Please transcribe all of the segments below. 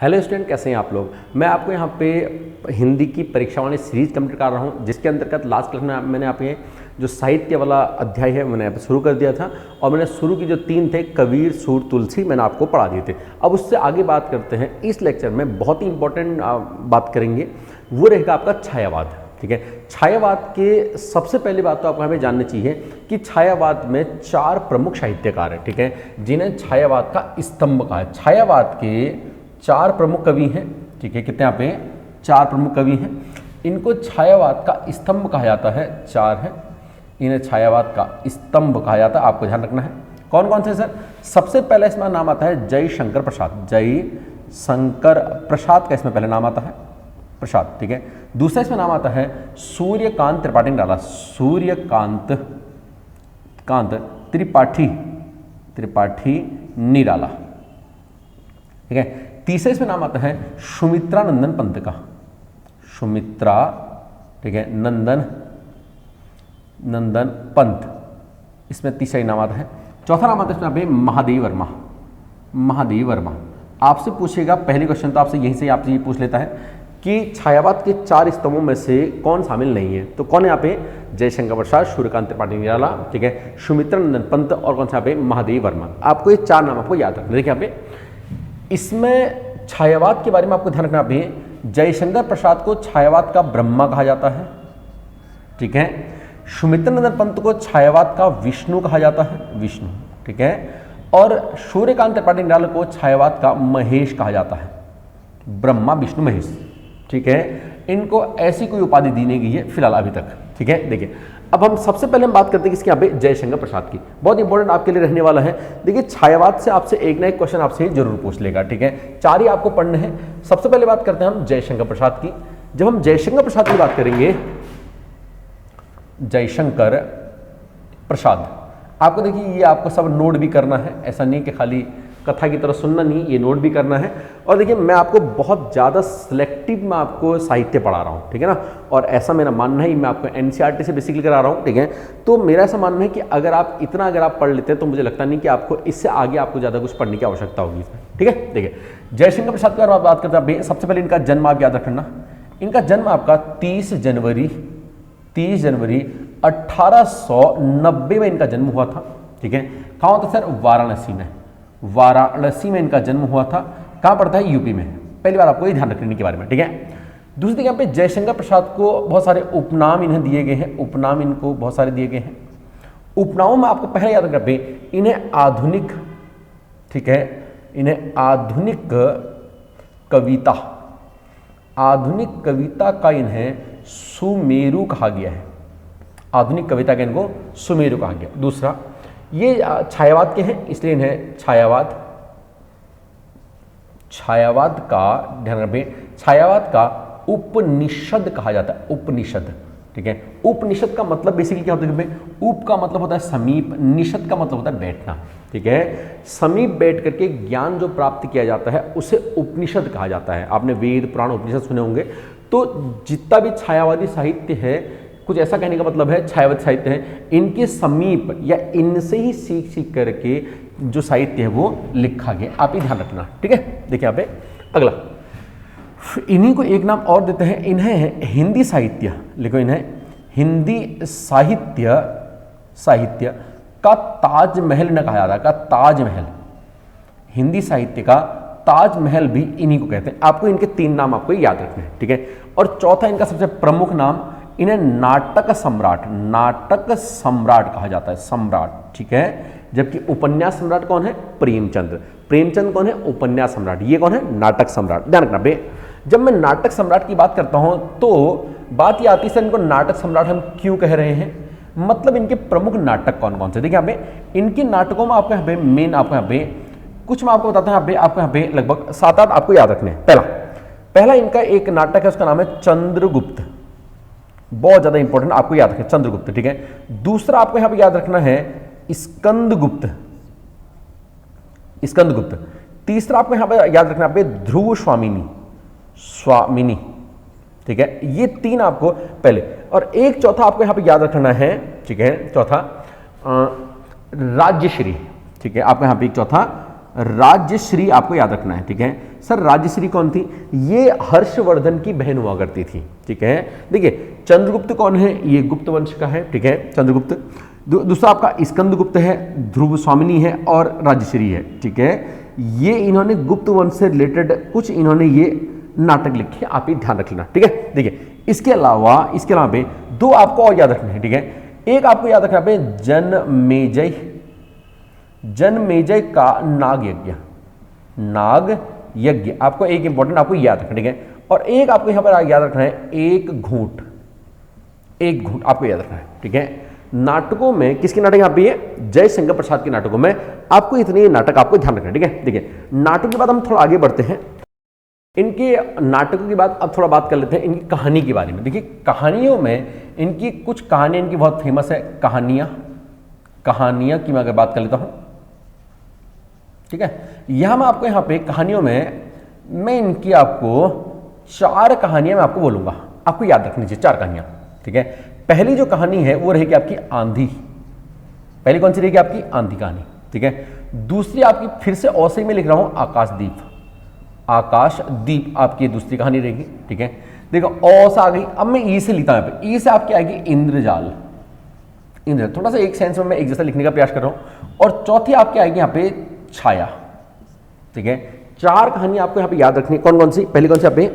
Hello student, कैसे हैं आप लोग। मैं आपको यहाँ पे हिंदी की परीक्षा वाली सीरीज कंप्लीट कर रहा हूँ, जिसके अंतर्गत लास्ट क्लास में मैंने आप ये जो साहित्य वाला अध्याय है मैंने यहाँ पे शुरू कर दिया था। और मैंने शुरू की जो 3 थे, कबीर, सूर, तुलसी, मैंने आपको पढ़ा दिए थे। अब उससे आगे बात करते हैं। इस लेक्चर में बहुत ही इंपॉर्टेंट बात करेंगे, वो रहेगा आपका छायावाद। ठीक है, छायावाद के सबसे पहली बात तो आपको हमें जाननी चाहिए कि छायावाद में 4 प्रमुख साहित्यकार हैं। ठीक है, जिन्हें छायावाद का स्तंभ कहा है। छायावाद के 4 प्रमुख कवि हैं। ठीक है, कितने यहाँ पे 4 प्रमुख कवि हैं। इनको छायावाद का स्तंभ कहा जाता है। 4 है, इन्हें छायावाद का स्तंभ कहा जाता है। आपको ध्यान रखना है कौन कौन से सर। सबसे पहले इसमें नाम आता है जयशंकर प्रसाद। जयशंकर प्रसाद का इसमें पहले नाम आता है, प्रसाद। ठीक है, दूसरा इसमें नाम आता है सूर्यकांत त्रिपाठी निराला। सूर्यकांत त्रिपाठी निराला। ठीक है, तीसरे इसमें नाम आता है सुमित्रा नंदन पंत का। सुमित्रा, ठीक है, नंदन पंत, इसमें तीसरा ही नाम आता है। चौथा नाम आता है इसमें महादेव वर्मा। महादेव वर्मा आपसे पूछेगा पहले क्वेश्चन, तो आपसे यहीं से आपसे ये पूछ लेता है कि छायावाद के 4 स्तंभों में से कौन शामिल नहीं है। तो कौन है यहाँ पे? जयशंकर प्रसाद, सूर्यकांत त्रिपाठी निराला, ठीक है, सुमित्रा नंदन पंत और कौन सा यहाँ पे? महादेव वर्मा। आपको ये 4 नाम आपको याद रखना। देखिए यहाँ पे इसमें छायावाद के बारे में आपको ध्यान रखना भी। जयशंकर प्रसाद को छायावाद का ब्रह्मा कहा जाता है। ठीक है, सुमित्रा नंदन पंत को छायावाद का विष्णु कहा जाता है, विष्णु। ठीक है, और सूर्यकांत त्रिपाठी निराला को छायावाद का महेश कहा जाता है, ब्रह्मा विष्णु महेश। ठीक है, इनको ऐसी कोई उपाधि दी नहीं गई है फिलहाल अभी तक। ठीक है, देखिए अब हम सबसे पहले हम बात करते हैं किसके यहाँ पे? जयशंकर प्रसाद की। बहुत इंपॉर्टेंट आपके लिए रहने वाला है। देखिए छायावाद से आपसे एक ना एक क्वेश्चन आपसे जरूर पूछ लेगा। ठीक है, 4 ही आपको पढ़ने हैं। सबसे पहले बात करते हैं हम जयशंकर प्रसाद की। जब हम जयशंकर प्रसाद की बात करेंगे, जयशंकर प्रसाद, आपको देखिए ये आपको सब नोट भी करना है। ऐसा नहीं कि खाली कथा की तरह सुनना नहीं, ये नोट भी करना है। और देखिए मैं आपको बहुत ज़्यादा सिलेक्टिव में आपको साहित्य पढ़ा रहा हूँ। ठीक है ना, और ऐसा मेरा मानना है, मैं आपको एनसीईआरटी से बेसिकली करा रहा हूँ। ठीक है, तो मेरा ऐसा मानना है कि अगर आप इतना पढ़ लेते हैं तो मुझे लगता नहीं कि आपको इससे आगे आपको ज़्यादा कुछ पढ़ने की आवश्यकता होगी इसमें। ठीक है, देखिए जयशंकर प्रसाद की अगर बात करते हैं, सबसे पहले इनका जन्म आप याद रखना। इनका जन्म आपका 30 जनवरी 1890 में इनका जन्म हुआ था। ठीक है, कहाँ होता सर? वाराणसी में। वाराणसी में इनका जन्म हुआ था। कहाँ पड़ता है? यूपी में। पहली बार आपको ये ध्यान रखने के बारे में। ठीक है, दूसरी यहाँ पे जयशंकर प्रसाद को बहुत सारे उपनाम इन्हें दिए गए हैं। उपनाम इनको बहुत सारे दिए गए हैं। उपनामों में आपको पहले याद रखना इन्हें आधुनिक, ठीक है, इन्हें आधुनिक कविता का इन्हें सुमेरु कहा गया है। आधुनिक कविता का इनको सुमेरु कहा गया। दूसरा, ये छायावाद के हैं, इसलिए इन्हें छायावाद का ध्यान रखें, छायावाद का उपनिषद कहा जाता है। उपनिषद, ठीक है, उपनिषद का मतलब बेसिकली क्या होता है? उप का मतलब होता है समीप, निषद का मतलब होता है बैठना। ठीक है, समीप बैठ करके ज्ञान जो प्राप्त किया जाता है उसे उपनिषद कहा जाता है। आपने वेद, पुराण, उपनिषद सुने होंगे। तो जितना भी छायावादी साहित्य है, कुछ ऐसा कहने का मतलब है छायावादी साहित्य है, इनके समीप या इनसे ही सीख करके जो साहित्य है वो लिखा गया। आप ही ध्यान रखना। ठीक है, देखिए यहाँ पे अगला, इन्हीं को एक नाम और देते हैं, इन्हें हिंदी साहित्य, लिखो, इन्हें हिंदी साहित्य का ताजमहल न कहा जाता है। का ताजमहल, हिंदी साहित्य का ताजमहल भी इन्हीं को कहते हैं। आपको इनके 3 नाम आपको याद रखने हैं। ठीक है, और चौथा इनका सबसे प्रमुख नाम, इन्हें नाटक सम्राट कहा जाता है, सम्राट। ठीक है, जबकि उपन्यास सम्राट कौन है? प्रेमचंद। प्रेमचंद कौन है? उपन्यास सम्राट। ये कौन है? नाटक सम्राट। ध्यान रखना बे, जब मैं नाटक सम्राट की बात करता हूं तो बात ये आती है सर, इनको नाटक सम्राट हम क्यों कह रहे हैं? मतलब इनके प्रमुख नाटक कौन कौन से? देखिए यहाँ पे इनके नाटकों में आपको यहाँ पे मेन, आपको यहाँ पे कुछ मैं आपको बताता हूँ। आपको यहाँ पे लगभग 7-8 आपको याद रखने हैं। पहला इनका एक नाटक है, उसका नाम है चंद्रगुप्त। बहुत ज्यादा इंपॉर्टेंट, आपको याद रखें चंद्रगुप्त। ठीक है, दूसरा आपको यहां पे याद रखना है स्कंदगुप्त। तीसरा आपको यहां पे याद रखना है ध्रुव स्वामिनी। ठीक है, ये 3 आपको पहले, और एक चौथा आपको यहां पे याद रखना है। ठीक है, चौथा राज्यश्री। ठीक है, आपको यहां पे एक चौथा राज्यश्री आपको याद रखना है। ठीक है, सर राजश्री कौन थी? ये हर्षवर्धन की बहन हुआ करती थी, ठीक है। देखिए चंद्रगुप्त कौन है? ये गुप्त वंश का है, ठीक है, चंद्रगुप्त। दूसरा आपका स्कंदगुप्त है, ध्रुव स्वामिनी है और राजश्री है, ठीक है। ये इन्होंने गुप्त वंश से रिलेटेड कुछ इन्होंने ये नाटक लिखे, आप ये ध्यान रख लेना, ठीक है। देखिए इसके अलावा पे दो आपको और याद रखने हैं, ठीक है। एक आपको याद रखना पे जनमेजय का नाग यज्ञ आपको एक इंपॉर्टेंट आपको याद रखना, ठीक है। और एक आपको यहां पर याद रखना है एक घूंट आपको याद रखना है, ठीक है। नाटकों में किसके नाटक यहाँ पे है? जयशंकर प्रसाद के नाटकों में आपको इतने नाटक आपको ध्यान रखना है, ठीक है। देखिए नाटक के बाद हम थोड़ा आगे बढ़ते हैं। इनके नाटकों के बाद अब थोड़ा बात कर लेते हैं इनकी कहानी के बारे में। देखिए कहानियों में इनकी कुछ कहानियां इनकी बहुत फेमस है। कहानियां की मैं अगर बात कर लेता हूं, ठीक है। यहां मैं आपको यहां पे कहानियों में मैं इनकी आपको 4 कहानियां मैं आपको बोलूंगा, आपको याद रखनी चाहिए 4 कहानियां, ठीक है। पहली जो कहानी है वो रहेगी आपकी आंधी। पहली कौन सी रहेगी? आपकी आंधी कहानी, ठीक है। दूसरी आपकी फिर से औसई में लिख रहा हूं आकाशदीप आपकी दूसरी कहानी रहेगी, ठीक है। देखो औस आ गई, अब मैं ई से लिखता हूं यहाँ पे। ई से आपकी आएगी इंद्रजाल, थोड़ा सा एक सेंस में मैं एक जैसा लिखने का प्रयास कर रहा हूं। और चौथी आपकी आएगी यहाँ पे छाया, ठीक है। 4 कहानी आपको यहाँ पे याद रखनी है। कौन कौन सी? पहली कौन सी? यहाँ पे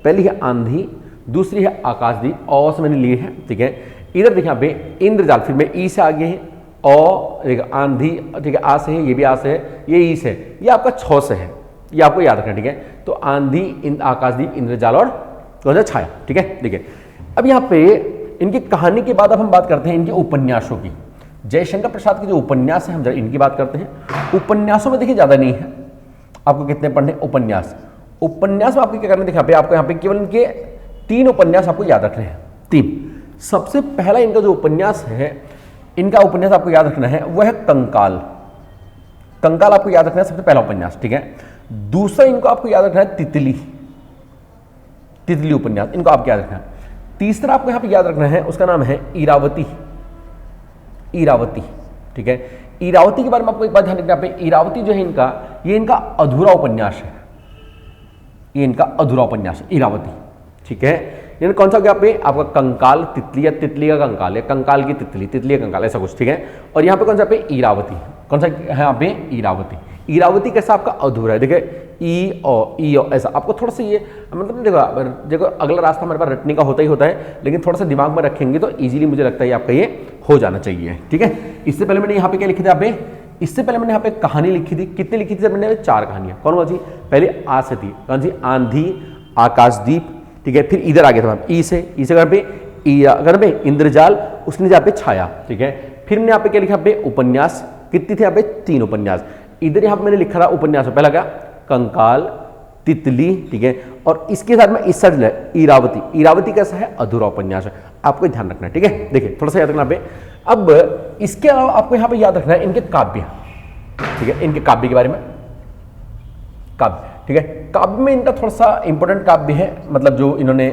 पहली है आंधी, दूसरी है आकाशदीप, औ से मैंने लिए है, ठीक है। इधर देखिए यहाँ पे इंद्रजाल, फिर में ई से आगे है, आंधी, ठीक है, आ से है, ये भी आ से है, ये ई से है, ये आपका 6 से है, ये आपको याद रखना, ठीक है। तो आंधी, आकाशदीप, इंद्रजाल और कौन सा? छाया, ठीक है। देखिए अब यहाँ पे इनकी कहानी के बाद अब हम बात करते हैं इनके उपन्यासों की। जयशंकर प्रसाद के जो उपन्यास है हम जरा इनकी बात करते हैं। उपन्यासों में देखिए ज्यादा नहीं है, आपको कितने पढ़ने? उपन्यास में आपको क्या करना है? देखिए आपको यहाँ पे केवल इनके 3 उपन्यास आपको याद रखने हैं, 3। सबसे पहला इनका जो उपन्यास है, इनका उपन्यास आपको याद रखना है वह है कंकाल आपको याद रखना है, सबसे पहला उपन्यास, ठीक है। दूसरा इनको आपको याद रखना है तितली उपन्यास, इनको आपको याद रखना है। तीसरा आपको यहां पे याद रखना है, उसका नाम है इरावती, ठीक है। इरावती के बारे में आपको एक बात ध्यान रखना है, इरावती जो है ये इनका अधूरा उपन्यास है, इरावती, ठीक है। यानी कौन सा हो गया पे आपका कंकाल, तितली का कंकाल है, कंकाल की तितली का कंकाल, ऐसा कुछ, ठीक है। और यहाँ पे कौन सा पे? इरावती। कौन सा है यहाँ पे? इरावती कैसा आपका? अधूरा है। देखिए ई ओ ऐसा आपको थोड़ा सा ये मतलब देखो अगला रास्ता हमारे पास रटने का होता ही होता है, लेकिन थोड़ा सा दिमाग में रखेंगे तो इजीली मुझे लगता है आपका ये हो जाना चाहिए, ठीक है। इससे पहले मैंने यहाँ पे क्या लिखी थी? यहाँ पे इससे पहले मैंने यहाँ पे कहानी लिखी थी, कितनी लिखी थी? मैंने 4 कहानियां। कौन सी? पहले आ से थी, कौन सी? आंधी, आकाशदीप, ठीक है। फिर इधर आ गया था ई से घर पे इंद्रजाल, उसने यहाँ पे छाया, ठीक है। फिर मैंने यहाँ पे क्या लिखा? पे उपन्यास, कितनी थी यहाँ पे? 3 उपन्यास। इधर यहाँ पे मैंने लिखा था उपन्यास पहला क्या? कंकाल, तितली, ठीक है। और इसके साथ में इस साइड इरावती कैसा है? अधूरा उपन्यास है, आपको ध्यान रखना है, ठीक है। देखिए थोड़ा सा याद रखना पे। अब इसके अलावा आपको यहाँ पे याद रखना है इनके काव्य, ठीक है, इनके काव्य के बारे में। काव्य, ठीक है। काव्य में इनका थोड़ा सा इंपॉर्टेंट काव्य है, मतलब जो इन्होंने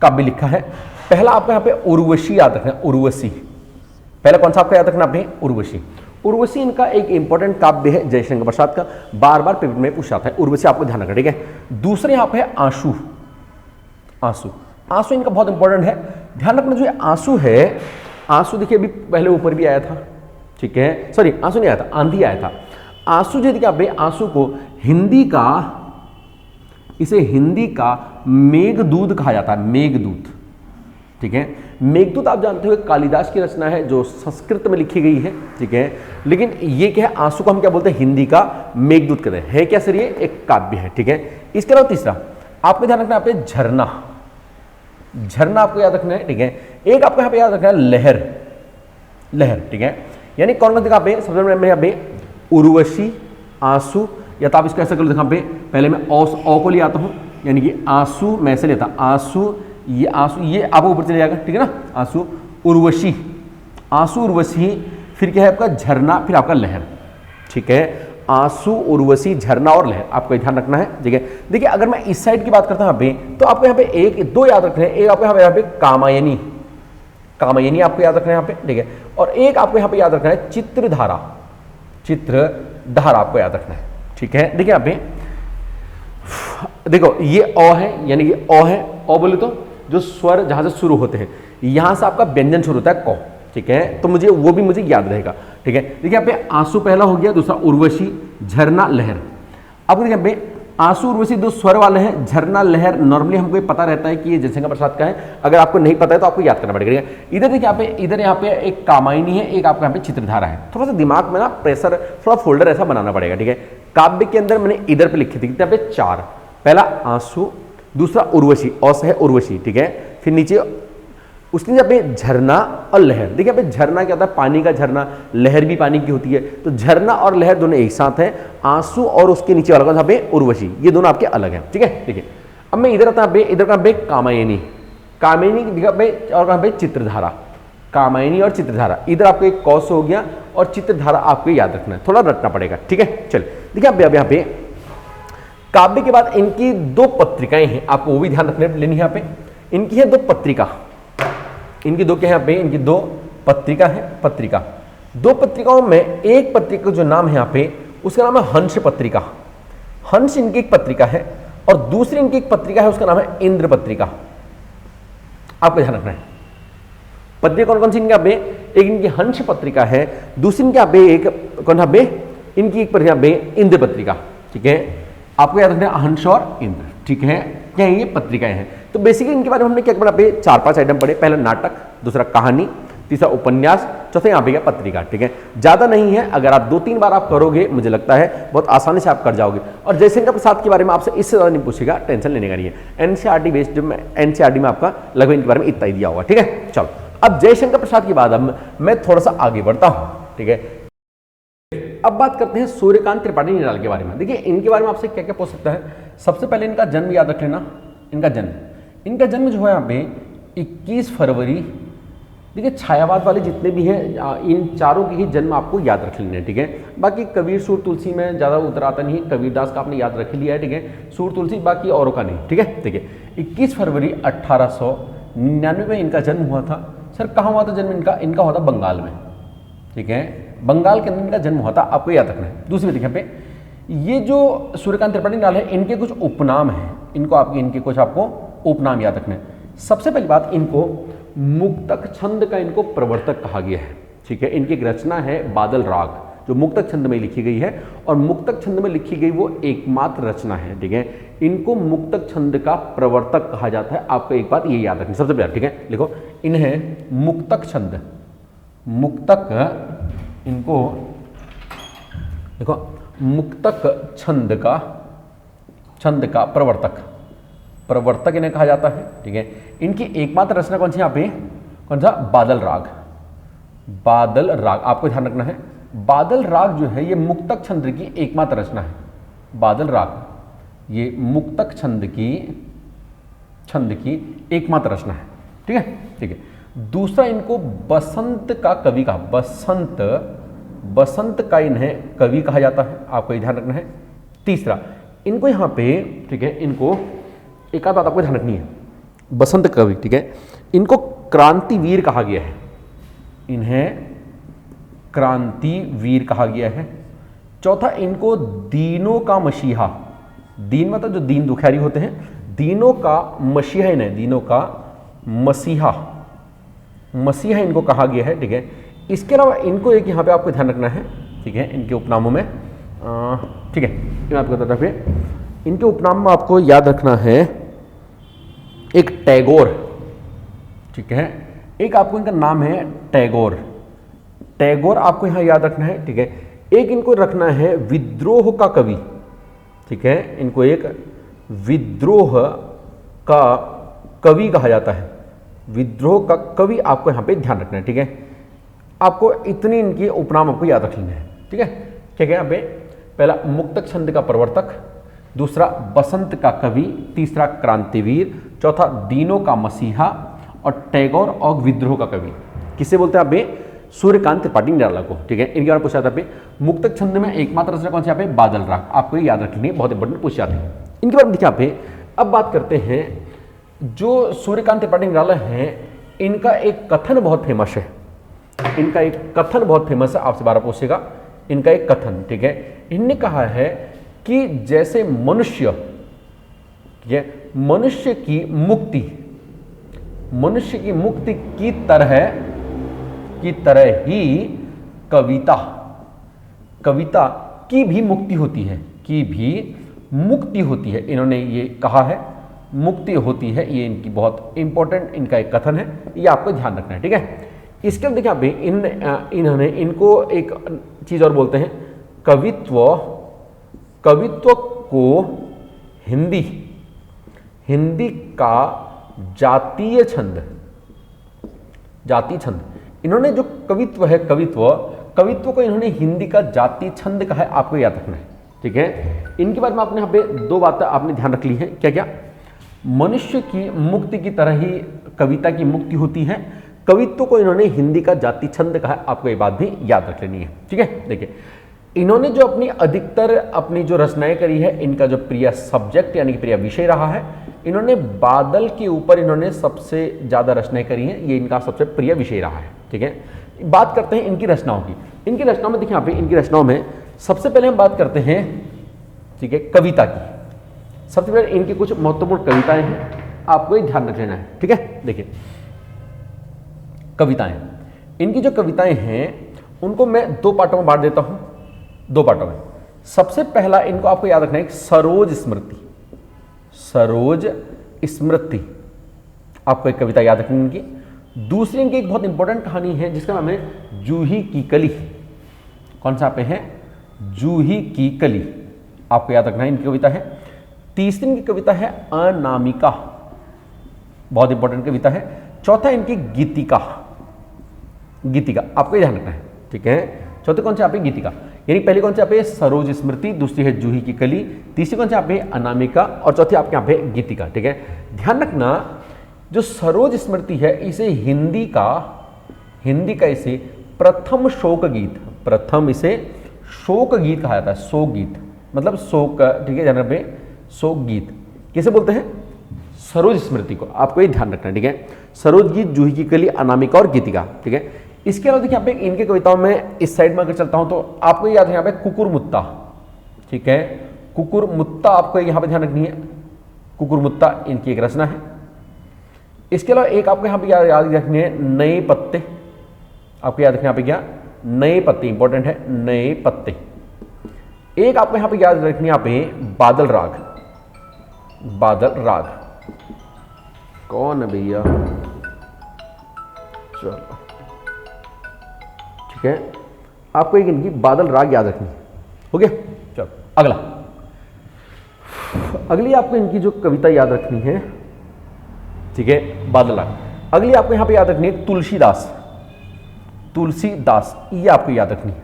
काव्य लिखा है। पहला आपको यहाँ पे उर्वशी याद रखना है, उर्वशी। पहला कौन सा आपको याद रखना पे? उर्वशी इनका एक इंपॉर्टेंट काव्य है जयशंकर प्रसाद का, बार बार पेपर में पूछा जाता है, उर्वशी आपको ध्यान रखना, ठीक है। दूसरे यहाँ पे है आंसू इनका बहुत इंपॉर्टेंट है, ध्यान रखना। जो आंसू है, आंसू देखिए अभी पहले ऊपर भी आया था, ठीक है, सॉरी आंसू नहीं आया था, आंधी आया था। आंसू जो देखिए आप आंसू को हिंदी का मेघदूत कहा जाता है, मेघदूत, ठीक है। मेघदूत आप जानते हो कालिदास की रचना है जो संस्कृत में लिखी गई है, ठीक है। लेकिन ये क्या है? आंसू को हम क्या बोलते हैं? हिंदी का मेघदूत कहते हैं। है क्या सर? ये एक काव्य है, ठीक है। इसके अलावा तीसरा आपको ध्यान रखना है झरना आपको याद रखना है, ठीक है। एक आपको यहाँ पे याद रखना है लहर, ठीक है। यानी कौन कौन देखा पे? सबसे पहले यहाँ पे उर्वशी, आंसू, या तो आप इसको ऐसा कर लो, देखा पे पहले मैं ओ को ले आता हूँ, यानी कि आंसू मैं ऐसे लेता, आंसू ये आपको ऊपर चले जाएगा, ठीक है ना। आंसू उर्वशी, फिर क्या है आपका? झरना, फिर आपका लहर, ठीक है। आंसू, उर्वशी, झरना और लहर, आपको ध्यान रखना है, ठीक है। देखिए अगर मैं इस साइड की बात करता हूं यहाँ पे, तो आपको यहाँ पे 1-2 याद रखने हैं। एक आपको यहाँ पे कामायनी आपको याद रखना है यहाँ पे, ठीक है। और एक आपको यहाँ पे याद रखना है चित्रधारा आपको याद रखना है, ठीक है। देखिए यहाँ पे देखो ये अ है, यानी ये अ है, अ बोले तो जो स्वर जहां से शुरू होते हैं, यहां से आपका व्यंजन शुरू होता है क, ठीक है, तो मुझे वो भी मुझे याद रहेगा, ठीक है। देखिए यहाँ पे आंसू पहला हो गया, दूसरा उर्वशी, झरना, लहर। अब देखिए यहाँ पे आंसू उर्वशी दो स्वर वाले हैं, झरना लहर नॉर्मली हमको पता रहता है कि ये जयशंकर प्रसाद का है, अगर आपको नहीं पता है तो आपको याद करना पड़ेगा। इधर देखिए यहाँ पे, इधर यहाँ पे एक कामायनी है, एक आपका यहाँ पे चित्रधारा है। थोड़ा सा दिमाग में ना प्रेशर, थोड़ा फोल्डर ऐसा बनाना पड़ेगा, ठीक है। काव्य के अंदर मैंने इधर पे लिखी थी, यहाँ पे 4, पहला आंसू, दूसरा उर्वशी, औस है उर्वशी, ठीक है, फिर नीचे उसने यहाँ पे झरना और लहर। देखिए यहाँ पे झरना क्या होता है, पानी का झरना, लहर भी पानी की होती है, तो झरना और लहर दोनों एक साथ है। आंसू और उसके नीचे वाला यहाँ पे उर्वशी, ये दोनों आपके अलग हैं, ठीक है। देखिए अब मैं इधर आता हूँ, इधर कहाँ पे कामायनी, कामिनी पे, और कहाँ पे चित्रधारा, कामायनी और चित्रधारा। इधर आपको एक कौश हो गया और चित्रधारा आपको याद रखना है, थोड़ा रटना पड़ेगा, ठीक है। चलिए देखिए अब यहाँ पे काव्य के बाद इनकी 2 पत्रिकाएं हैं, आपको वो भी ध्यान रखने लेनी है। यहाँ पे इनकी है 2 पत्रिका, इनकी 2 क्या है, यहाँ पे इनकी 2 पत्रिका है, पत्रिका। 2 पत्रिकाओं में एक पत्रिका का जो नाम है यहाँ पे, उसका नाम है हंस पत्रिका, हंस इनकी एक पत्रिका है, और दूसरी इनकी एक पत्रिका है, उसका नाम है इंद्र पत्रिका। आपको ध्यान रखना है पत्रिका कौन कौन सी इनके यहाँ पे, एक इनकी हंस पत्रिका है, दूसरी इनके यहाँ पे एक कौन यहाँ पे, इनकी एक पत्रिका पे इंद्र पत्रिका, ठीक है। आपको याद रखना है हंस और इंद्र, ठीक है, क्या ये पत्रिकाएं हैं। तो बेसिकली इनके बारे में हमने क्या पढ़ा पे, 4-5 आइटम पढ़े। पहला नाटक, दूसरा कहानी, तीसरा उपन्यास, चौथा यहाँ पे क्या पत्रिका, ठीक है। ज्यादा नहीं है, अगर आप 2-3 बार आप करोगे मुझे लगता है बहुत आसानी से आप कर जाओगे। और जयशंकर प्रसाद के बारे में आपसे इससे ज्यादा नहीं पूछेगा, टेंशन लेने का नहीं है। एनसीईआरटी बेस्ड, जो एनसीईआरटी में आपका लगभग इनके बारे में इतना ही दिया होगा, ठीक है। चलो अब जयशंकर प्रसाद के बाद अब मैं थोड़ा सा आगे बढ़ता हूं, ठीक है। अब बात करते हैं सूर्यकांत त्रिपाठी निराला के बारे में। देखिए इनके बारे में आपसे क्या क्या पूछ सकता है। सबसे पहले इनका जन्म याद रख लेना, इनका जन्म जो है यहाँ पे 21 फरवरी। देखिए छायावाद वाले जितने भी हैं इन चारों के ही जन्म आपको याद रख लेने हैं, ठीक है। बाकी कबीर सूर तुलसी में ज़्यादा उतर आता नहीं है, कबीरदास का आपने याद रख लिया है, ठीक है। सूर तुलसी बाकी औरों का नहीं, ठीक है। देखिए 21 फरवरी 1899 में इनका जन्म हुआ था। सर कहाँ हुआ था जन्म इनका हुआ था बंगाल में, ठीक है, बंगाल के अंदर इनका जन्म हुआ था, आपको याद रखना है। दूसरी देखिए पे ये जो सूर्यकांत त्रिपाठी निराला है, इनके कुछ उपनाम हैं, इनके कुछ आपको उपनाम याद रखने हैं। सबसे पहली बात, इनको मुक्तक छंद का इनको प्रवर्तक कहा गया है, ठीक है। इनकी एक रचना है बादल राग, जो मुक्तक छंद में लिखी गई है, और मुक्तक छंद में लिखी गई वो एकमात्र रचना है, ठीक है। इनको मुक्तक छंद का प्रवर्तक कहा जाता है। आपको एक बात ये याद रखनी सबसे पहले, ठीक है। लिखो इन्हें मुक्तक छंद, मुक्तक, इनको देखो मुक्तक छंद का प्रवर्तक इन्हें कहा जाता है, ठीक है। इनकी एकमात्र रचना कौन सी यहाँ पे, कौन सा, बादल राग। आपको ध्यान रखना है बादल राग जो है ये मुक्तक छंद की एकमात्र रचना है। बादल राग ये मुक्तक छंद की एकमात्र रचना है, ठीक है, ठीक है। दूसरा, इनको बसंत का कवि कहा, बसंत का इन्हें कवि कहा जाता है, आपको ये ध्यान रखना है। तीसरा, इनको यहाँ पे, ठीक है, इनको एक आध बात आपको ध्यान रखनी है, बसंत कवि, ठीक है, इनको क्रांतिवीर कहा गया है, इन्हें क्रांतिवीर कहा गया है। चौथा, इनको दीनों का मसीहा, दीन मतलब जो दीन दुखियारी होते हैं, दीनों का मसीहा, इन्हें दीनों का मसीहा इनको कहा गया है, ठीक है। इसके अलावा इनको एक यहाँ पे आपको ध्यान रखना है, ठीक है, इनके उपनामों में, ठीक है, मैं आपको बताता हूँ, इनके उपनाम में आपको याद रखना है एक टैगोर, ठीक है, एक आपको इनका नाम है टैगोर आपको यहाँ याद रखना है, ठीक है। एक इनको रखना है विद्रोह का कवि, ठीक है, इनको एक विद्रोह का कवि कहा जाता है, विद्रोह का कवि आपको यहाँ पे ध्यान रखना है, ठीक है। आपको इतनी इनकी उपनाम आपको याद रख लेना है, ठीक है। क्या यहाँ पे, पहला मुक्तक छंद का प्रवर्तक, दूसरा बसंत का कवि, तीसरा क्रांतिवीर, चौथा दीनों का मसीहा, और टैगोर और विद्रोह का कवि। किसे बोलते हैं आप बे, सूर्यकांत त्रिपाठी निराला को, ठीक है। इनके बारे में पूछा था पे, मुक्तक छंद में एकमात्र रचना कौन सी यहाँ पे, बादल राग, आपको याद रखनी है, बहुत इंपॉर्टेंट पूछ जाते हैं इनके बारे में। देखिए यहाँ पे अब बात करते हैं, जो सूर्यकांत त्रिपाठी निराला हैं, इनका एक कथन बहुत फेमस है, आपसे 12 पूछेगा, इनका एक कथन, ठीक है। इनने कहा है कि जैसे मनुष्य ठीक है। मनुष्य की मुक्ति की तरह ही कविता की भी मुक्ति होती है, इन्होंने ये कहा है, मुक्ति होती है। ये इनकी बहुत इंपॉर्टेंट इनका एक कथन है, ये आपको ध्यान रखना है, ठीक है। इसके बाद देखिए आप इन्होंने इनको एक चीज और बोलते हैं, कवित्व को हिंदी का जातीय छंद। इन्होंने जो कवित्व है, कवित्व को इन्होंने हिंदी का जातीय छंद कहा है, आपको याद रखना है, ठीक है। इनके बारे में आपने यहाँ पे दो बातें आपने ध्यान रख ली है, क्या क्या? मनुष्य की मुक्ति की तरह ही कविता की मुक्ति होती है, कवित्व को इन्होंने हिंदी का जाति छंद कहा है, आपको ये बात भी याद रख लेनी है, ठीक है। देखिए इन्होंने जो अपनी जो रचनाएं करी है, इनका जो प्रिय सब्जेक्ट यानी कि प्रिय विषय रहा है, इन्होंने बादल के ऊपर इन्होंने सबसे ज्यादा रचनाएं करी हैं, ये इनका सबसे प्रिय विषय रहा है, ठीक है। बात करते हैं इनकी रचनाओं की। इनकी रचनाओं में देखिए यहाँ पे, इनकी रचनाओं में सबसे पहले हम बात करते हैं, ठीक है, कविता की। सबसे पहले इनकी कुछ महत्वपूर्ण कविताएं हैं, आपको ये ध्यान रख लेना है, ठीक है। देखिए कविताएं, इनकी जो कविताएं हैं उनको मैं दो पार्टों में बांट देता हूं, दो पार्टों में। सबसे पहला इनको आपको याद रखना है, सरोज स्मृति, आपको एक कविता याद रखनी इनकी। दूसरी इनकी एक बहुत इंपॉर्टेंट कहानी है जिसका नाम है जूही की कली। कौन सा पे है? जूही की कली, आपको याद रखना है, इनकी कविता है। तीसरी इनकी कविता है अनामिका, बहुत इंपॉर्टेंट कविता है। चौथा इनकी गीतिका, आपको ध्यान रखना है, ठीक है। चौथे कौन से आप गीतिका, यानी पहली कौन से आप सरोज स्मृति, दूसरी है जूही की कली, तीसरी कौन से आप अनामिका और चौथी आपके यहाँ पे गीतिका, ठीक है। ध्यान रखना, जो सरोज स्मृति है इसे हिंदी का इसे प्रथम शोक गीत कहा जाता है। शोक गीत मतलब शोक, ठीक है, ध्यान रखना, शोक गीत किसे बोलते हैं? सरोज स्मृति को, आपको ये ध्यान रखना, ठीक है। सरोज गीत, जूही की कली, अनामिका और गीतिका, ठीक है। इसके अलावा देखिए यहाँ पे इनके कविताओं में इस साइड में अगर चलता हूं तो आपको याद है यहाँ पे कुकुरमुत्ता, ठीक है। कुकुरमुत्ता आपको यहाँ पे ध्यान रखनी है, कुकुरमुत्ता इनकी एक रचना है। इसके अलावा एक आपको यहाँ पे याद रखनी है नए पत्ते, आपको याद रखना यहाँ पे क्या? नए पत्ते, इंपॉर्टेंट है, नए पत्ते। एक आपको यहाँ पे याद रखनी है यहाँ पे बादल राग, कौन है भैया? चलो ठीक है, आपको एक इनकी बादल राग याद रखनी है, हो गया। चलो अगली आपको इनकी जो कविता याद रखनी है, ठीक है, बादल राग। अगली आपको यहां पे याद रखनी है तुलसीदास, ये आपको याद रखनी है,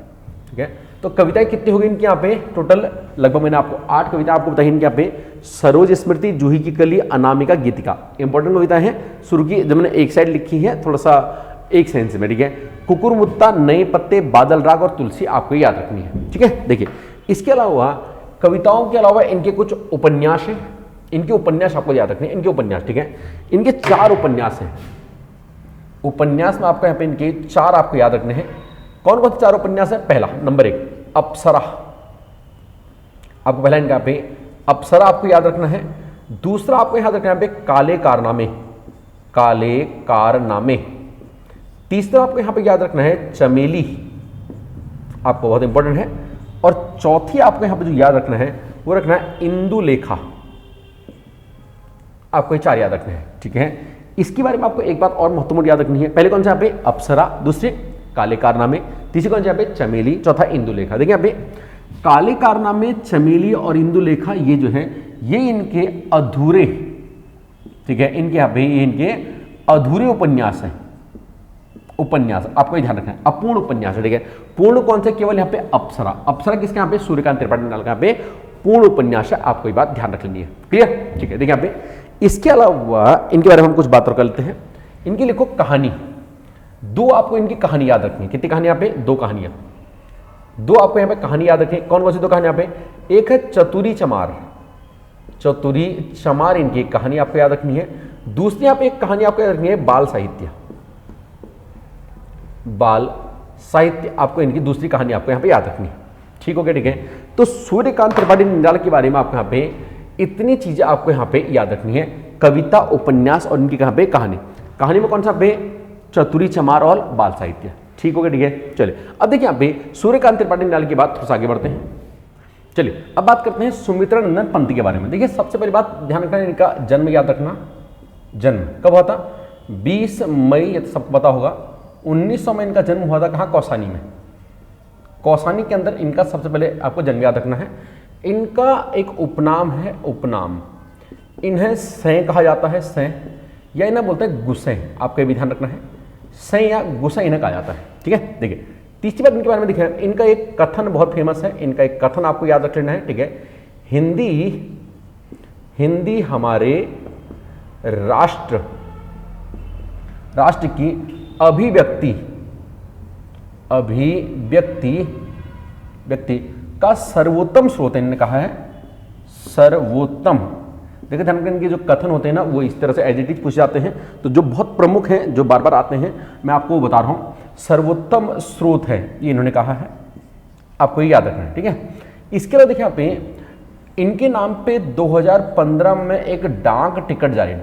ठीक है। तो कविताएं कितनी हो गई इनके यहाँ पे टोटल? लगभग मैंने आपको 8 कविता आपको बताई इनके यहाँ पे, सरोज स्मृति, जूही की कली, अनामिका, गीतिका, इंपॉर्टेंट कविता है। शुरू की जब मैंने एक साइड लिखी है थोड़ा सा एक सेंस में, ठीक है। कुकुरमुत्ता, नए पत्ते, बादल राग और तुलसी आपको याद रखनी है, ठीक है। देखिए इसके अलावा कविताओं के अलावा इनके कुछ उपन्यास हैं, इनके उपन्यास आपको याद रखने हैं, इनके उपन्यास, ठीक है। इनके 4 उपन्यास हैं, उपन्यास में आपको यहाँ पे इनके 4 आपको याद रखने हैं। कौन कौन से 4 उपन्यास है? पहला नंबर 1 अप्सरा, आपको पहला इनका पे अप्सरा आपको याद रखना है। दूसरा आपको याद रखना है पे काले कारनामे। तीसरा आपको यहां पे याद रखना है चमेली, आपको बहुत इंपॉर्टेंट है। और चौथी आपको यहां पे जो याद रखना है वो रखना है इंदुलेखा, आपको ये 4 याद रखने हैं, ठीक है। इसके बारे में आपको एक बात और महत्वपूर्ण याद रखनी है। पहले कौन सा यहाँ पे? अप्सरा, दूसरे काले कारनामे, तीसरी कौन सा यहाँ पे? चमेली, चौथा इंदुलेखा। देखिए यहाँ पे काले कारनामे, चमेली और इंदुलेखा, ये जो है ये इनके अधूरे, ठीक है, इनके यहाँ पे इनके अधूरे उपन्यास है। उपन्यास आपको ध्यान रखना है, अपूर्ण उपन्यास है, ठीक है। पूर्ण कौन से? केवल यहाँ पे अप्सरा, अप्सरा किसके यहाँ पे? सूर्यकांत त्रिपाठी का यहाँ पे पूर्ण उपन्यास है, आपको ये बात ध्यान रख लेनी है, क्लियर, ठीक है। देखिए यहाँ पे इसके अलावा इनके बारे में हम कुछ बात और कर लेते हैं। इनकी लिखो कहानी, 2 आपको इनकी कहानी याद रखनी है। कितनी कहानी यहाँ पे? 2 कहानियां, 2 आपको यहाँ पे कहानी याद रखनी है। कौन कौन सी 2 कहानी यहाँ पे? एक है चतुरी चमार, इनकी एक कहानी आपको याद रखनी है। दूसरी यहाँ पे एक कहानी आपको याद रखनी है बाल साहित्य, आपको इनकी दूसरी कहानी आपको यहाँ पे याद रखनी है, ठीक हो गया, ठीक है। तो सूर्यकांत त्रिपाठी निराला के बारे में आपको यहाँ पे इतनी चीजें आपको यहाँ पे याद रखनी है, कविता, उपन्यास और इनकी कहाँ पे कहानी। कहानी में कौन सा पे, चतुरी चमार और बाल साहित्य। ठीक हो गया, ठीक है। चलिए अब देखिए यहाँ पे सूर्यकांत त्रिपाठी निराला की बात थोड़ा सा आगे बढ़ते हैं। चलिए अब बात करते हैं सुमित्रा नंदन पंत के बारे में। देखिए सबसे पहली बात ध्यान रखना है, इनका जन्म याद रखना। जन्म कब हुआ था, 20 मई, ये तो सबको पता होगा, 1900 में इनका जन्म हुआ था। कहाँ, कौसानी में। कौसानी के अंदर इनका सबसे पहले आपको जन्म याद रखना है। इनका एक उपनाम है, उपनाम, इन्हें सैं कहा जाता है, सैं, या इन्हें बोलते हैं गुस्सें। आपको ये भी ध्यान रखना है, सैं या गुस्सा इन्हें कहा जाता है। ठीक है। देखिए तीसरी बात इनके बारे में देखिए, इनका एक कथन बहुत फेमस है, इनका एक कथन आपको याद रख लेना है। ठीक है, हिंदी हमारे राष्ट्र की व्यक्ति का सर्वोत्तम स्रोत है। इन्होंने कहा है सर्वोत्तम। देखिए ध्यान रखना, इनके जो कथन होते हैं ना वो इस तरह से एज इट इज पूछ जाते हैं, तो जो बहुत प्रमुख हैं, जो बार बार आते हैं, मैं आपको बता रहा हूं, सर्वोत्तम स्रोत है ये इन्होंने कहा है, आपको ये याद रखना है। ठीक है। इसके अलावा देखिए यहाँ पे इनके नाम पे 2015 में एक डाक टिकट जारी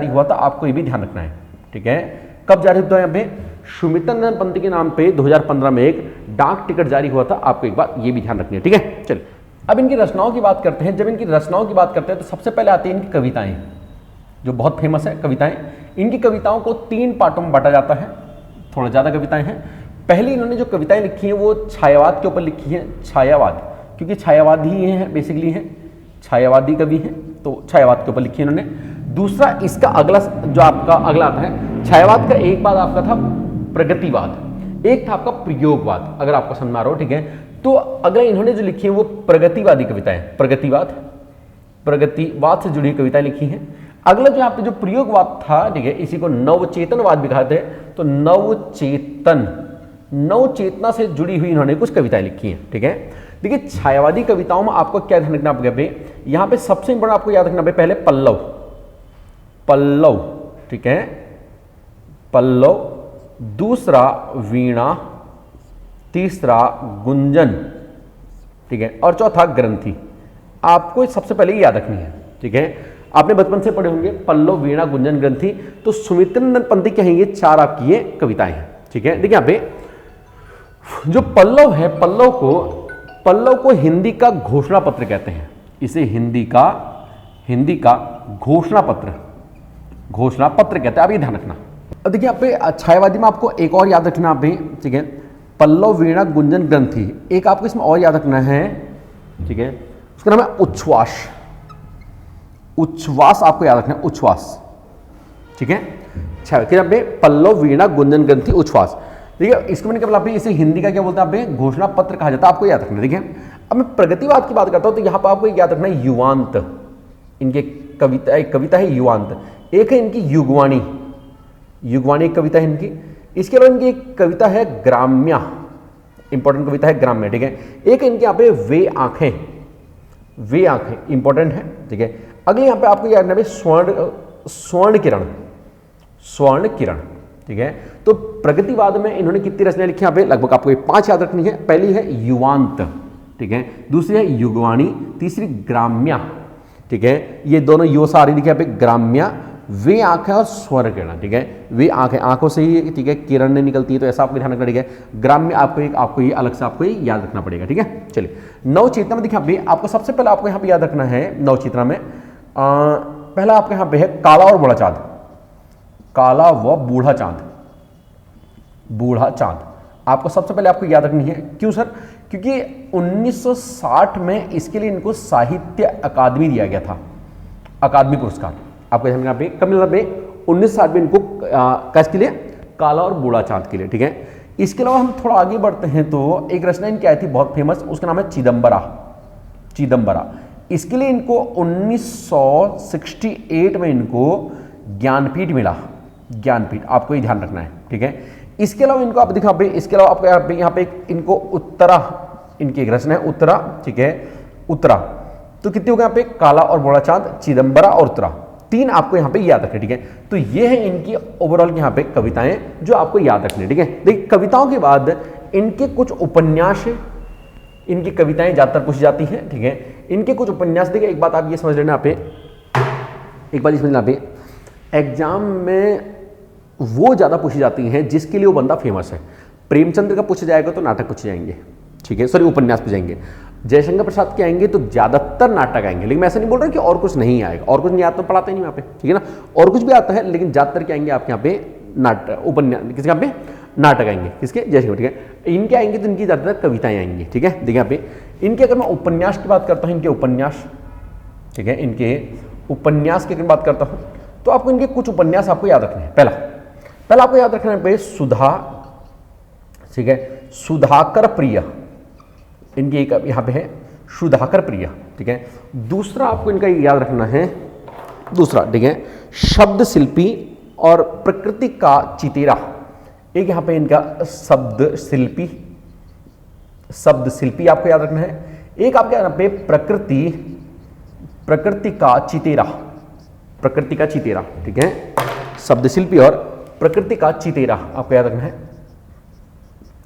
हुआ था, आपको ये भी ध्यान रखना है। ठीक है, कब जारी हुआ यहाँ पे, सुमित्रा नंदन पंत के नाम पे 2015 में एक डाक टिकट जारी हुआ था, आपको एक बात ये भी ध्यान रखनी है। ठीक है। चलिए अब इनकी रचनाओं की बात करते हैं। जब इनकी रचनाओं की बात करते हैं तो सबसे पहले आती है इनकी कविताएं, जो बहुत फेमस है कविताएं। इनकी कविताओं को 3 पार्टों में बांटा जाता है, थोड़ा ज़्यादा कविताएं हैं। पहली इन्होंने जो कविताएं लिखी हैं वो छायावाद के ऊपर लिखी है, छायावाद, क्योंकि छायावादी ही हैं, बेसिकली हैं छायावादी कवि हैं, तो छायावाद के ऊपर लिखी है इन्होंने। दूसरा इसका अगला जो आपका अगला आता है, छायावाद का एक बाद आपका था प्रगतिवाद, एक था आपका प्रयोगवाद, अगर आपको समझ में आ रहा हो। ठीक है, तो अगला इन्होंने जो लिखी है वो प्रगतिवादी कविताएं, प्रगतिवाद से जुड़ी कविताएं लिखी हैं। अगला जो यहाँ पे जो प्रयोगवाद था, ठीक है, इसी को नवचेतनवाद भी कहते हैं, तो नवचेतना से जुड़ी हुई इन्होंने कुछ कविताएं लिखी हैं। ठीक है। देखिए छायावादी कविताओं में आपको क्या ध्यान रखना है, यहाँ पे सबसे इंपॉर्टेंट आपको याद रखना है, पहले पल्लव, ठीक है, पल्लव, दूसरा वीणा, तीसरा गुंजन, ठीक है, और चौथा ग्रंथि। आपको सबसे पहले याद रखनी है। ठीक है, आपने बचपन से पढ़े होंगे पल्लव, वीणा, गुंजन, ग्रंथि, तो सुमित्रा नंदन पंत के हैं ये 4 आपकी ये कविताएं हैं। ठीक है। देखिए यहाँ पे जो पल्लव है, पल्लव को हिंदी का घोषणा पत्र कहते हैं, इसे हिंदी का घोषणा पत्र कहते हैं, आप ये ध्यान रखना। अब देखिए यहाँ पे छायावादी में आपको एक और याद रखना आप भी। ठीक है, पल्लव, वीणा, गुंजन, ग्रंथि, एक आपको इसमें और याद रखना है। ठीक है, उसका नाम है उच्छ्वास, आपको याद रखना है, उच्छ्वास। ठीक है, यहाँ पे पल्लव, वीणा, गुंजन, ग्रंथि, उच्छ्वास। देखिए इसको मैंने क्या बोला, इसे हिंदी का क्या बोलते हैं, आप घोषणा पत्र कहा जाता है, आपको याद रखना। देखिए अब मैं प्रगतिवाद की बात करता हूं, तो यहाँ पर आपको याद रखना है युवांत, इनके एक कविता है युवांत, एक है इनकी युगवाणी एक कविता है इनकी। इसके अलावा इनकी एक कविता है ग्राम्या, इंपॉर्टेंट कविता है ग्राम्या। ठीक है, एक इनके यहाँ पे वे आंखें इंपॉर्टेंट है। ठीक है, अगले यहाँ पे आपको याद रखना है स्वर्ण किरण। ठीक है, तो प्रगतिवाद में इन्होंने कितनी रचनाएं लिखी यहाँ पे, लगभग आपको 5 याद रखनी है। पहली है युवांत, ठीक है, दूसरी है युगवाणी, तीसरी ग्राम्या। ठीक है, ये दोनों यो सारी लिखी यहाँ पे, ग्राम्या, वे आंखें और स्वर्ण किरण। ठीक है, वे आंखें, आंखों से ही, ठीक है, किरणें निकलती है, तो ऐसा आपको ध्यान रखना। ठीक है, ग्राम्य आपको ये अलग से आपको ये याद रखना पड़ेगा। ठीक है, चलिए नवचेतना में देखिए आपको सबसे पहले आपको यहाँ पे याद रखना है, नवचेतना में पहला आपके यहाँ पे है काला और बूढ़ा चांद, काला व बूढ़ा चांद, आपको सबसे पहले आपको याद रखनी है। क्यों सर, क्योंकि 1960 में इसके लिए इनको साहित्य अकादमी दिया गया था, अकादमी पुरस्कार। आपको ध्यान पे कब मिला, 1960 में इनको किसके लिए, काला और बूढ़ा चांद के लिए। ठीक है, इसके अलावा हम थोड़ा आगे बढ़ते हैं तो एक रचना इनकी आई थी बहुत फेमस, उसका नाम है चिदम्बरा। इसके लिए इनको 1968 में इनको ज्ञानपीठ मिला, ज्ञानपीठ, आपको ये ध्यान रखना है। ठीक है, इसके अलावा इनको आप दिखा, इसके अलावा आपको यहाँ पे इनको उत्तरा, इनकी एक रचना है उत्तरा। ठीक है, उत्तरा, तो कितने हो गए यहाँ पे, काला और बूढ़ा चांद, चिदम्बरा और उत्तरा, 3 आपको यहाँ पे याद रखने। ठीक है, तो ये है इनकी ओवरऑल यहाँ पे कविताएं जो आपको याद रखनी है। ठीक है, देखिए कविताओं के बाद इनके कुछ उपन्यास, इनकी कविताएं ज्यादातर पूछी जाती हैं। ठीक है, इनके कुछ उपन्यास देखिए, एक बात आप ये समझ लेना आप, एक बात ये समझना आप, एग्जाम में वो ज़्यादा पूछी जाती हैं जिसके लिए वो बंदा फेमस है। प्रेमचंद्र का पूछा जाएगा तो नाटक पूछे जाएंगे, ठीक है, सॉरी उपन्यास पूछे जाएंगे। जयशंकर प्रसाद के आएंगे तो ज़्यादातर नाटक आएंगे, लेकिन मैं ऐसा नहीं बोल रहा कि और कुछ नहीं आएगा, और कुछ नहीं आता तो पढ़ाते नहीं वहाँ पे, ठीक है ना, और कुछ भी आता है, लेकिन ज़्यादातर क्या आएंगे आपके यहाँ पे नाटक, उपन्यास, किसके यहाँ पे नाटक आएंगे, किसके, जयशंकर, ठीक है। इनके आएंगे तो इनकी ज़्यादातर कविताएं आएंगी, ठीक है। देखिए यहाँ पे इनके, अगर मैं उपन्यास की बात करता हूँ, इनके उपन्यास, ठीक है, इनके उपन्यास की अगर बात करता हूँ तो आपको इनके कुछ उपन्यास आपको याद रखने हैं। पहला आपको याद रखना है सुधा, ठीक है, सुधाकर प्रिय, इनकी एक यहाँ पे है सुधाकर प्रिय, ठीक है। दूसरा आपको इनका याद रखना है, दूसरा, ठीक है, शब्द शिल्पी और प्रकृति का चितेरा, एक यहाँ पे इनका शब्द शिल्पी आपको याद रखना है। एक आपके यहाँ पे प्रकृति का चितेरा, ठीक है, शब्द शिल्पी और प्रकृति का चितेरा आपको याद रखना है,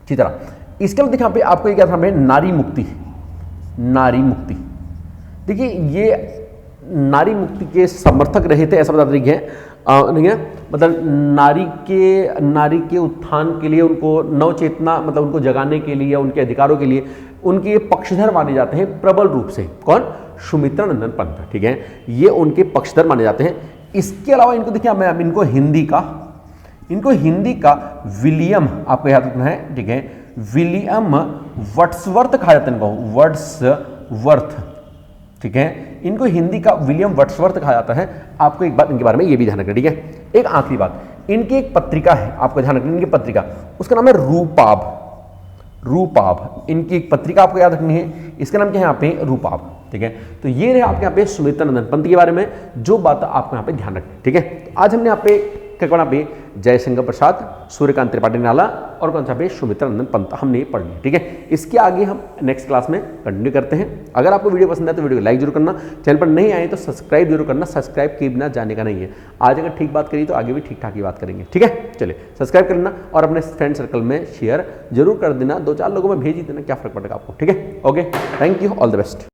चितेरा। इसके अलावा देखिए यहाँ पे आपको एक याद रखना है नारी मुक्ति। देखिए ये नारी मुक्ति के समर्थक रहे थे, ऐसा बता देखिए, मतलब नारी के उत्थान के लिए, उनको नवचेतना, मतलब उनको जगाने के लिए, उनके अधिकारों के लिए उनके पक्षधर माने जाते हैं प्रबल रूप से। कौन? सुमित्रा नंदन पंत, ठीक है, ये उनके पक्षधर माने जाते हैं। इसके अलावा इनको देखिए, मैं इनको हिंदी का विलियम आपको याद रखना है, ठीक है, विलियम वर्ड्सवर्थ कहा जाता है, इनको वर्ड्सवर्थ, ठीक है, इनको हिंदी का विलियम वर्ड्सवर्थ कहा जाता है। आपको एक बात इनके बारे में ये भी ध्यान रखना, ठीक है। एक आखिरी बात, इनकी एक पत्रिका है, आपको ध्यान रखना, इनकी पत्रिका, उसका नाम है रूपाभ। इनकी एक पत्रिका आपको याद रखनी है, इसका नाम क्या है यहाँ पे, रूपाभ, ठीक है। तो ये रहे आपके यहाँ पे सुमित्रा नंदन पंत के बारे में जो बात आपको यहाँ पे ध्यान रखनी है, ठीक है। तो आज हमने यहाँ पे क्या पढ़ा पे, जयशंकर प्रसाद, सूर्यकांत त्रिपाठी नाला और कौन सा पे, सुमित्रा नंदन पंत, हमने ये पढ़ लिया, ठीक है। इसके आगे हम नेक्स्ट क्लास में कंटिन्यू करते हैं। अगर आपको वीडियो पसंद है तो वीडियो को लाइक जरूर करना, चैनल पर नहीं आए तो सब्सक्राइब जरूर करना, सब्सक्राइब किए बिना जाने का नहीं है। आज अगर ठीक बात करी तो आगे भी ठीक ठाक ही बात करेंगे, ठीक है। चलिए सब्सक्राइब कर लेना और अपने फ्रेंड सर्कल में शेयर जरूर कर देना, 2-4 लोगों में भेज ही देना, क्या फर्क पड़ेगा आपको, ठीक है। Okay, thank you, all the best.